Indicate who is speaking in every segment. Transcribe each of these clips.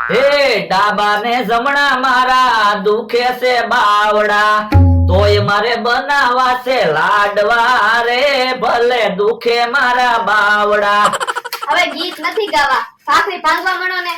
Speaker 1: હે ડાબા ને જમણા મારા દુખે છે બાવડા, તોય મારે બનાવા છે લાડવા રે, ભલે દુખે મારા બાવડા.
Speaker 2: હવે ગીત નથી ગાવા, ભાખરી ભાંગવા માંડો ને.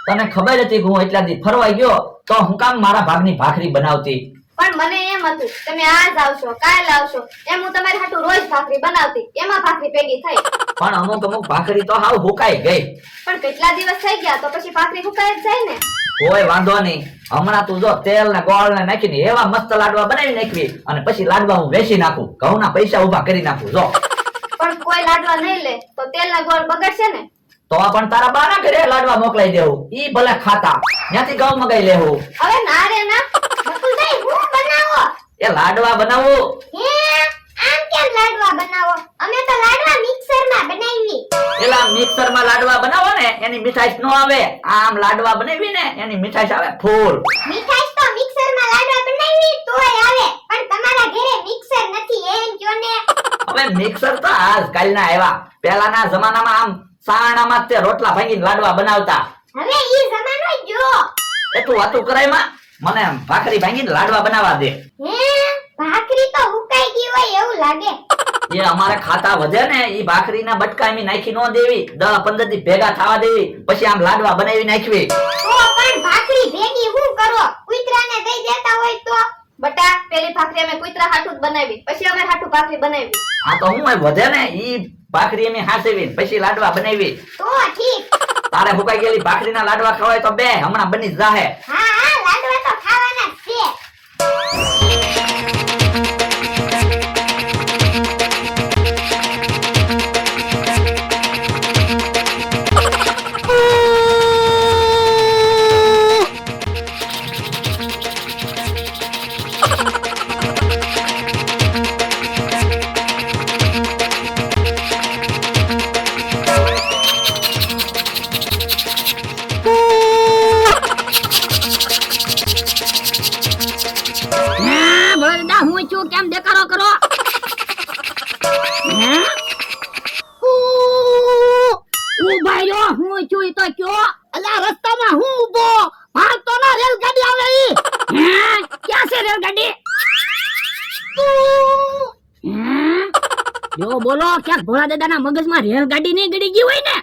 Speaker 1: તને ખબર હતી કે હું એટલા દી ફરવા ગયો તો હું કામ મારા ભાગની ભાખરી બનાવતી?
Speaker 2: પણ મને એમ હતું તમે આજ આવશો કાલ આવશો, એમ હું તમારી હાટુ રોજ ભાખરી બનાવતી, એમાં ભાખરી ભેગી થઈ.
Speaker 1: પણ અમુક ભાખરી તો હાવ હુકાઈ ગઈ.
Speaker 2: પણ કેટલા દિવસ થઈ ગયા તો પછી ભાખરી હુકાઈ જ જાય ને.
Speaker 1: કોઈ વાંધો નહીં, હમણાં તું જો તેલ ને ગોળ ને નાખીને એવા મસ્ત લાડવા બનાવી નાખવી, અને પછી લાડવા હું વેચી નાખું, ઘઉંના પૈસા ઉભા કરી નાખું. જો
Speaker 2: પણ કોઈ લાડવા નહીં લે તો તેલ ના ગોળ બગડશે ને.
Speaker 1: તો પણ તારા બાના ઘરે લાડવા મોકલાઈ દેવું, ઈ ભલે ખાતા, ત્યાંથી ઘઉં મગાઈ લેવું.
Speaker 2: હવે ના રે ના, બકુલભાઈ હું બનાવો.
Speaker 1: એ લાડવા બનાવું.
Speaker 2: હે આમ કેમ લાડવા બનાવો? અમે તો લાડવા મિક્સર માં બનાવી.
Speaker 1: એલા મિક્સર માં લાડવા બનાવો ને એની મીઠાઈ નો આવે, આમ લાડવા બનાવી ને એની મીઠાઈ આવે ફૂલ.
Speaker 2: મીઠાઈ તો મિક્સર માં લાડવા બનાવી તોય આવે, પણ તમારા ઘરે મિક્સર નથી એમ કયો ને.
Speaker 1: હવે મિક્સર તો આજકાલના આવ્યા, પહેલાના જમાનામાં આમ સાણામાં તે રોટલા ભાંગીને લાડવા બનાવતા.
Speaker 2: હવે ઈ જમાનો ગયો.
Speaker 1: એ તું વાતું કરાય માં, મને ભાખરી ભાંગીને લાડવા બનાવવા દે.
Speaker 2: હે ભાખરી તો હુકાઈ ગઈ હોય એવું લાગે.
Speaker 1: એ અમારે ખાતા વધે ને, ઈ ભાખરીના બટકા એમી નાખી નો દેવી, 10-15 દી ભેગા થવા દેવી, પછી આમ લાડવા બનાવી નાખવી.
Speaker 2: તો પણ ભાખરી ભેગી હું કરો? કુતરાને દઈ દેતા હોય તો. બટા પેલી ભાખરી અમે કુતરા હાટુ જ બનાવી, પછી અમે હાટુ ભાખરી બનાવી.
Speaker 1: આ તો હું વધે ને, ઈ ભાખરી એમી હાસેવી પછી લાડવા બનાવી.
Speaker 2: તો ઠીક.
Speaker 1: તારે હુકાઈ ગયેલી ભાખરીના લાડવા ખવાય તો બે હમણાં બની જ જાહે.
Speaker 2: હા હા લાડવા તો ખાવાના જ છે.
Speaker 3: હું છું કેમ દેખાડો કરો? ઉભા રહ્યો, હું છું ઈ તો કયો. અલા રસ્તામાં હું ઊભો, ભાગતો ના રેલગાડી આવે ઈ. ક્યાં છે રેલગાડી? જો બોલો, ક્યાંક ભોળા દાદાના મગજમાં રેલગાડી નહીં ગડી ગઈ હોય ને?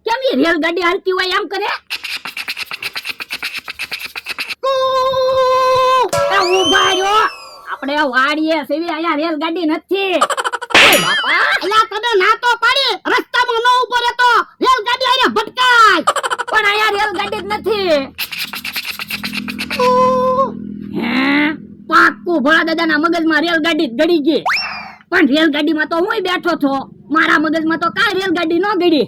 Speaker 3: કેમ ઈ રેલગાડી હાલતી હોય એમ કરે? ઉભા રહ્યો, આપણે વાડીએ સેવી, અહીંયા રેલગાડી નથી. બાપા એલા તને ના તો પાડી, રસ્તામાં ન ઉભો રહેતો, રેલગાડી અહીંયા ભટકાય. પણ અહીંયા રેલગાડી જ નથી. હે પાક્કું ભોળા દાદાના મગજમાં રેલગાડી જ ગડી ગઈ. પણ રેલગાડીમાં તો હું બેઠો છો, મારા મગજમાં તો કાંઈ રેલગાડી ન ગડી.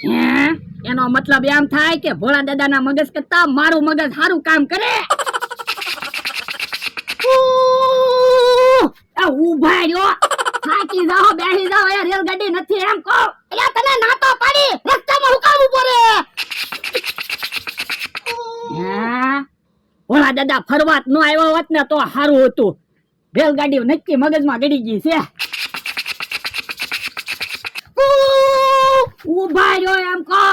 Speaker 3: હે એનો મતલબ એમ થાય કે ભોળા દાદાના મગજ કરતા મારું મગજ સારું કામ કરે. ઉભા રહ્યો, થાકી જાઓ, બેસી જાઓ, અહીંયા રેલગાડી નથી એમ કહો. એટલે તને ના તો પાડી, રસ્તામાં હું કામ ઉભો રે? ભોળા દાદા ફરવા ન આવ્યો હોત ને તો સારું હતું. રેલગાડી નક્કી મગજમાં ગડી ગઈ છે. ઉભા રહ્યો એમ કહો,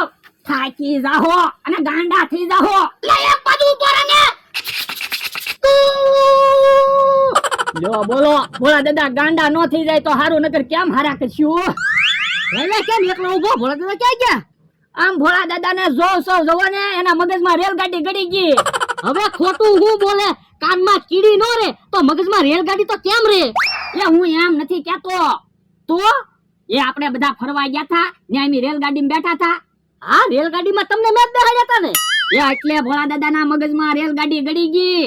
Speaker 3: થાકી જાઓ અને ગાંડા થઈ જાઓ. એટલે એક બાજુ ઉભો રહે ને. જો બોલો, ભોળા દાદા ગાંડા નો થઈ જાય તો હારું, નકર કેમ હારા કરશું? હવે કેમ એકલો ઉભો? ભોળા દાદા ક્યાં ગયા? આમ ભોળા દાદા ને જોવો ને, એના મગજમાં રેલગાડી ગડી ગઈ. હવે ખોટું હું બોલે, કાનમાં કીડી નો રે તો મગજમાં રેલગાડી તો કેમ રે? એ હું એમ નથી કેતો. તો એ આપણે બધા ફરવા ગયા હતા, ત્યાં રેલગાડીમાં બેઠા હતા. હા રેલગાડીમાં તમને મેં બેહાડ્યા હતા ને, એ એટલે ભોળા દાદાના મગજમાં રેલગાડી ગડી ગઈ.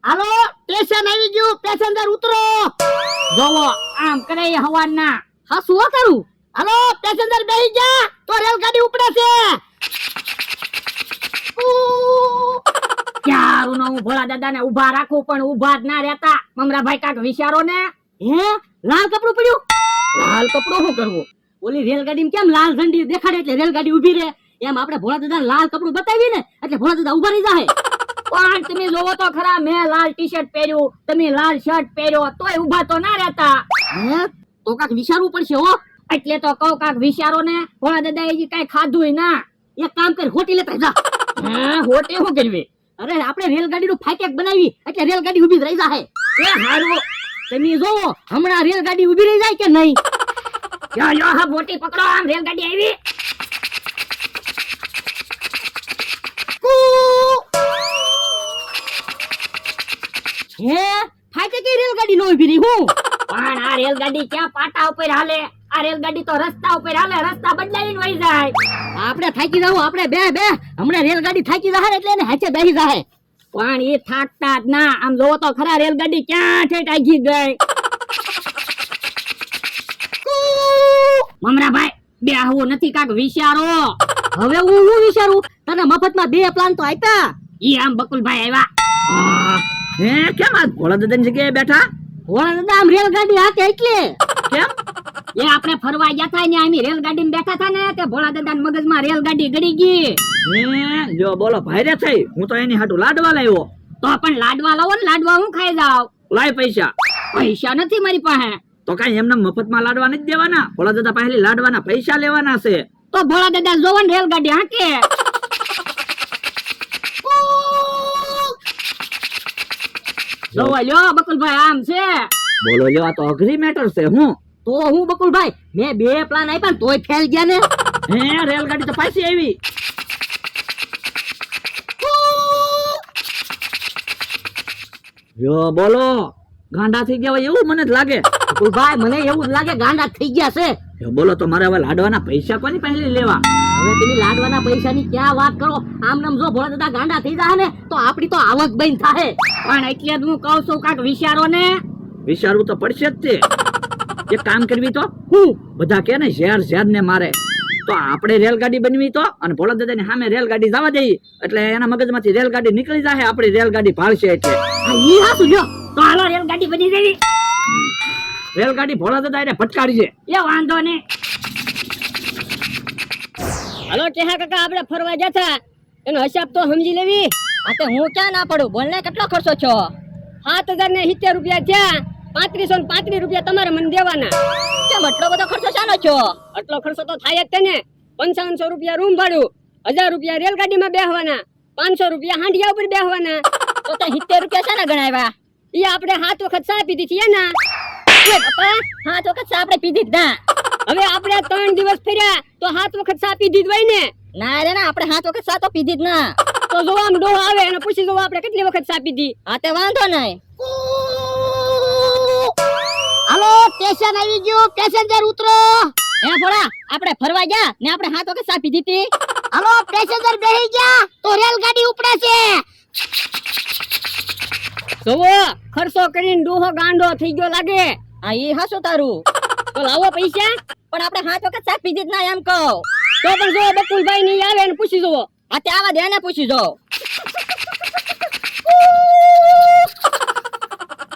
Speaker 3: હાલો સ્ટેશન આવી ગયું, પેસેન્જર ઉતરો. જોવો આમ કરે હવાના. હા શું કરું? હાલો પેસેન્જર બેસી જા તો રેલગાડી ઉપડે છે. ક્યારું નો હું ભોળા દાદાને ઉભા રાખું, પણ ઉભા જ ના રહેતા. મમરાભાઈ કાક વિચારો ને. હે લાલ કપડું પડ્યું? લાલ કપડું શું કરવું? ઓલી રેલગાડીમાં કેમ લાલ ઝંડી દેખાડે એટલે રેલગાડી ઊભી રહે, એમ આપણે ભોળા દાદા લાલ કપડું બતાવી ને એટલે ભોળા દાદા ઉભા રહી જાય. પણ તમે જોવો તો ખરા, મેં લાલ ટી-શર્ટ પહેર્યું, તમે લાલ શર્ટ પહેર્યો, તોય ઊભા તો ના રહેતા. હે તો કાક વિચારવું પડશે હો. એટલે તો કહું કાક વિચારો ને ભોળા દાદા એ કઈ ખાધું ના એક કામ કર હોટી લેતા જા હા હોટે શું કરવી અરે આપણે રેલગાડી નું ફાટેક બનાવી એટલે રેલગાડી ઊભી રહી જાય એ હારું તમે જો હમણાં રેલગાડી ઊભી રહી જાય કે નહીં યો યો હા બોટી પકડો આમ રેલગાડી આવી હે ફાટેક રેલગાડી નો ઊભી રહી હું પણ આ રેલગાડી ક્યાં પાટા ઉપર હાલે આ રેલગાડી તો રસ્તા ઉપર હાલે રસ્તા બદલાવીને વહી જાય આપણે થાકી જાવ આપણે બે હમણાં રેલગાડી થાકી જાય એટલે એને હાચે બેસી જાય પણ એ થાકતા જ ના આમ જોવો તો ખરા રેલગાડી ક્યાં ઠેઠ આગી ગઈ મમરાભાઈ બે આવું નથી કાક વિચારો હવે હું વિચારું તને મફતમાં 2 પ્લાન તો આપ્યા ઈ આમ બકુલભાઈ આવ્યા
Speaker 1: હે કેમ આ ભોળા દાદાની જગ્યાએ બેઠા
Speaker 3: ભોળા દાદા આમ રેલગાડી હાથે એટલે
Speaker 1: કેમ
Speaker 3: એ આપણે ફરવા ગયા હતા ને આમ રેલગાડીમાં બેઠા હતા ને તે ભોળા દાદાના મગજમાં રેલગાડી ગળી ગઈ
Speaker 1: હે લ્યો બોલો ભાઈરે થઈ હું તો એની હાટુ લાડવા લાવ્યો
Speaker 3: તો પણ લાડવા લાવો ને લાડવા હું ખાઈ જાવ
Speaker 1: લાય પૈસા
Speaker 3: પૈસા નથી મારી પાસે
Speaker 1: તો કઈ એમને મફતમાં લાડવા નથી દેવાના ભોળા દાદા પાસે લાડવાના પૈસા લેવાના છે
Speaker 3: તો ભોળા દાદા જોવો ને રેલગાડી હાકે જોવો લ્યો બકુલભાઈ આમ છે
Speaker 1: બોલો લ્યો આ તો અઘરી મેટર છે હું
Speaker 3: તો હું બકુલભાઈ મેં 2 પ્લાન આપ્યા ને તોય ફેલ ગયા ને
Speaker 1: હે રેલગાડી તો પાછી આવી યો બોલો ગાંડા થઈ ગયા હોય એવું મને જ લાગે
Speaker 3: બકુલભાઈ મને એવું જ લાગે ગાંડા થઈ ગયા છે
Speaker 1: યો બોલો તો મારે હવે લાડવાના પૈસા કોની પાસે લેવા
Speaker 3: હવે તમે લાડવાના પૈસાની ક્યાં વાત કરો આમ નામ જો ભોળા દાદા ગાંડા થઈ જાય ને તો આપડી તો આવક બંધ થાય પણ એટલે જ હું કહું છું કાક વિચારો ને
Speaker 1: વિચારવું તો પડશે જ તે એક કામ કરવી તો
Speaker 3: હું
Speaker 1: બધા કે ને ઝેર ને મારે તો આપણે રેલગાડી બનવી તો અને ભોળા દાદાની સામે રેલગાડી જવા દઈએ એટલે એના મગજમાંથી રેલગાડી નીકળી જાય આપણી રેલગાડી ભાળશે એટલે
Speaker 3: આ ઈ હાસુ લ્યો તો હાલો રેલગાડી બની જવી
Speaker 1: રેલગાડી ભોળા દાદા એને ફટકારી છે
Speaker 3: એ વાંધો ને હાલો ટેહા કાકા આપણે ફરવા જતા એનો હિસાબ તો સમજી લેવી આ તે હું ક્યાં ના પડું બોલને કેટલો ખર્ચો છો 7070 રૂપિયા થયા 3535 રૂપિયા તમારે મને દેવાના કેમ આટલો બધો ખર્ચો શાનો છો આટલો ખર્ચો તો થાય જ છે ને 5500 રૂપિયા રૂમ ભાડું 1000 રૂપિયા રેલગાડીમાં બેહવાના 500 રૂપિયા હાંડિયા ઉપર બેહવાના તો 70 રૂપિયા શાના ગણાવ્યા ઈ આપણે 7 વખત ચા પીધી છે ને એ બાપા 7 વખત ચા આપણે પીધી જ ના હવે આપણે 3 દિવસ ફર્યા તો 7 વખત ચા પીધી જ હોય ને ના રે ના આપણે 7 વખત ચા તો પીધી જ ના તો જો આમ ડોહ આવે અને પૂછી જો આપણે કેટલી વખત ચા પીધી હા તે વાંધો નહીં હાલો સ્ટેશન આવી ગયું પેસેન્જર ઉતરો એ ભોળા આપણે ફરવા ગયા ને આપણે 7 વખત ચા પીધી હતી હાલો પેસેન્જર બેહી ગયા તો રેલગાડી ઉપડે છે જોવો ખર્ચો કરીને ડોહો ગાંડો થઈ ગયો લાગે આ ઈ હાસો તારું તો લાવો પૈસા પણ આપણે 7 વખત ચા પીધી જ ના એમ કહો તો પણ જો બકુલભાઈ નહીં આવે ને પૂછી જોવો આ તે આવા દે ને પૂછી જો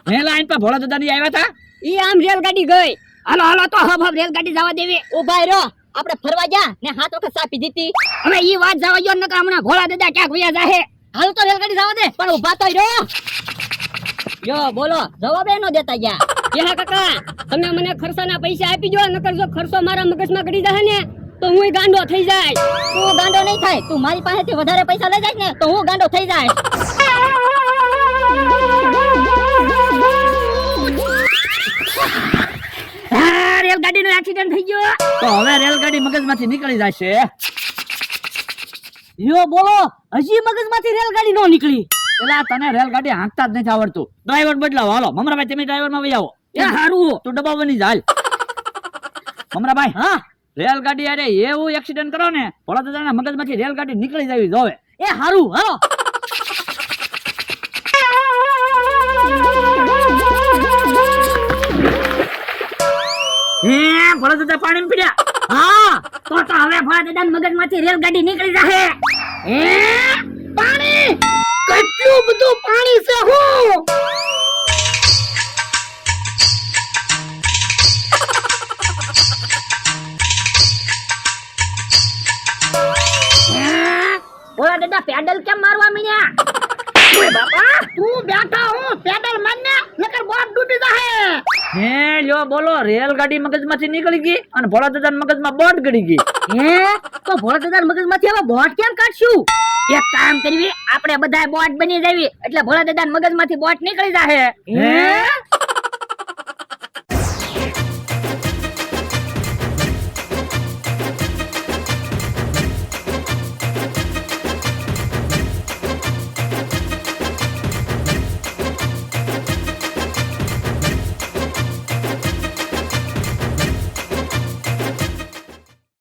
Speaker 1: હે લાઈન પર ભોળા દાદાની આવ્યા હતા
Speaker 3: ઈ આમ રેલગાડી ગઈ હાલો હાલો તો હબ રેલગાડી જવા દેવી ઉભા રહો આપણે ફરવા જા ને 7 વખત ચા પીધી હતી હવે ઈ વાત જવા જો નકર હમણાં ભોળા દાદા ક્યાંક વયા જાહે હાલ તો રેલગાડી જવા દે પણ ઉભા તો રહો યો બોલો જવાબ એનો દેતા ગયા યહા કાકા તમે મને ખર્ચાના પૈસા આપી જો નકર જો ખર્ચો મારા મગજમાં ગડી જાય ને તો હું ગાંડો થઈ જાય તું ગાંડો નહીં થાય તું મારી પાસેથી વધારે પૈસા લઈ જાય ને તો હું ગાંડો થઈ જાય રેલગાડીનો એક્સિડન્ટ થઈ ગયો
Speaker 1: તો હવે રેલગાડી મગજમાંથી નીકળી જશે
Speaker 3: યો બોલો હજી મગજમાંથી રેલગાડી નો નીકળી
Speaker 1: પેલા તને રેલગાડી હાંકતા જ નથી આવડતું ડ્રાઈવર બદલાવો હાલો મમરાભાઈ તમે ડ્રાઈવરમાં વહી આવો
Speaker 3: એ હારું
Speaker 1: તું ડબ્બાવાની ચાલ મમરાભાઈ
Speaker 3: હા
Speaker 1: રેલગાડી અરે એવું એક્સિડન્ટ કરો ને ભોળા દાદાના મગજમાંથી રેલગાડી નીકળી જવી જોવે
Speaker 3: એ હારું હાલો
Speaker 1: હે ભોળા દાદા પાણીમાં પીડ્યા
Speaker 3: હા તો હવે ભોળા દાદા મગજમાંથી રેલગાડી નીકળી જાહે એ પાણી કેટલું બધું પાણી છે હું ભોળા દાદા પેડલ કેમ મારવા મીણ્યા ઓય બાપા તું બેઠા હું પેડલ મારને નકર બોટ ડૂબી જાહે
Speaker 1: હે લ્યો બોલો રેલગાડી મગજમાંથી નીકળી ગઈ અને ભોળા દાદા મગજમાં બોટ ગળી ગઈ.
Speaker 3: હે તો ભોળા દાદા મગજમાંથી હવે બોટ કેમ કાઢશું? એક કામ કરવી, આપણે બધાય બોટ બની જાવી એટલે ભોળા દાદા મગજમાંથી બોટ નીકળી જાહે.
Speaker 1: હે